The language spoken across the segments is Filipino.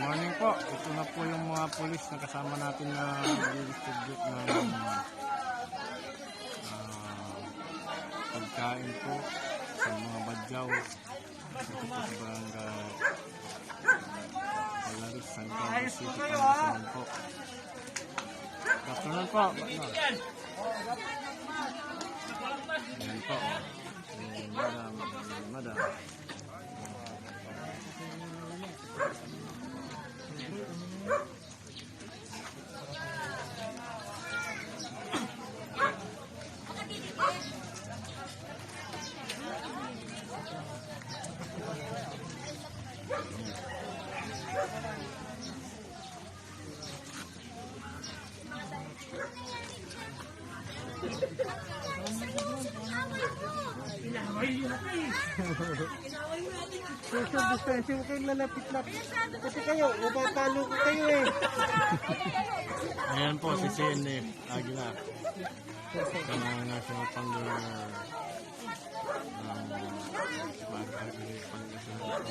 Morning po. Ito na po yung mga pulis na kasama natin na distribute ng pagkain po sa mga badyaw. Ito po sa barangay Palaris, San Carlos City, Pangasinan po. Afternoon po. Ayan po. Madam. Social distancing, huwag kayong lalapit-lapit. Kasi kayo, mapapalo ko kayo eh. Ayan po si CNF Aguila. Sa mga national founder mag-agri Pangasinan.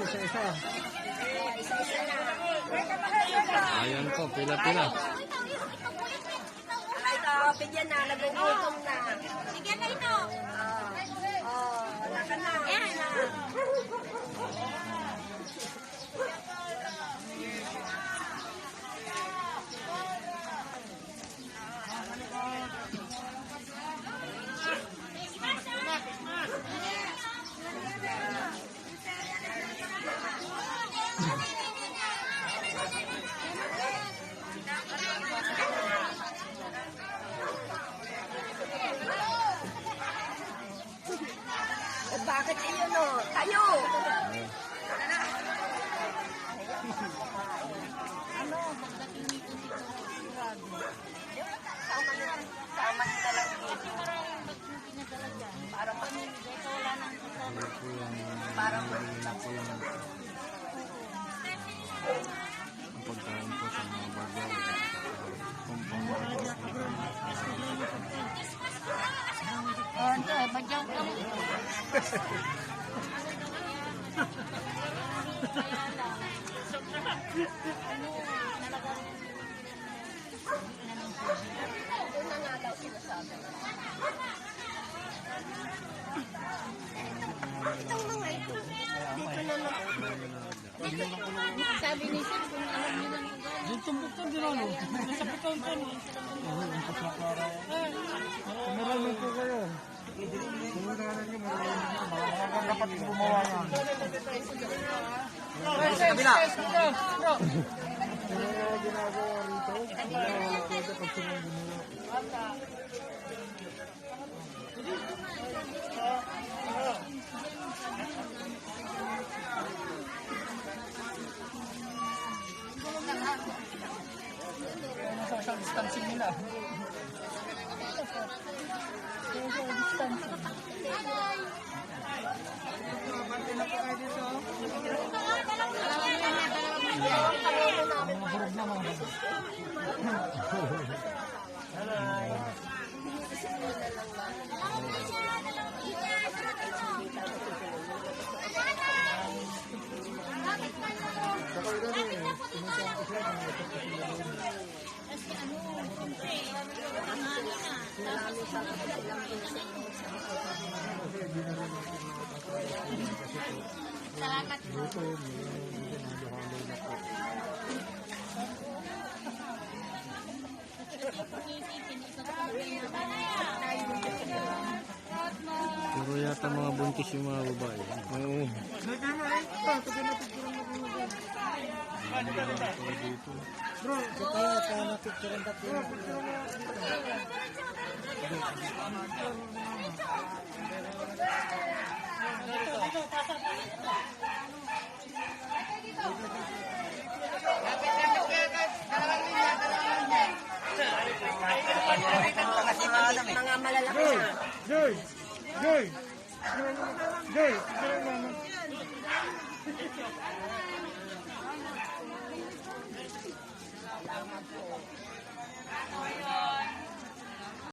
Isa-isa. Ayan po, pila-pila. Ito, bigyan na, nagugutom na. Sige na ito. Wala ka na. Yan na. Bakit kayo no? Tayo! Ano? Pagdating nito sigurado. Sa Manila lang dito. Pinadala dyan. Para pamimigay ka wala nang kasama. Para ang pagkain po sa mga badyaw. ito, badyaw ka mo. Sabi ni Sir, kung alam niyo lang yung Tumbok ka din ano? Nasa pitong ka no? Marami po kayo. Kumularan nyo, marami dapat gumawa yan. Sa kabila! Ano ginagawa rito? Wala pwede pag sumang social distancing nila. Social distancing. Bante na po kayo dito. Mahurog na mga bago. kasi ano, siyempre, marami na. Marami sa salamat po. Puro yata mga buntis yung mga babae. Oo. Dito. Bro, kaya napicturean tayo. Mga malalaki na. Joy! Joy! Joy!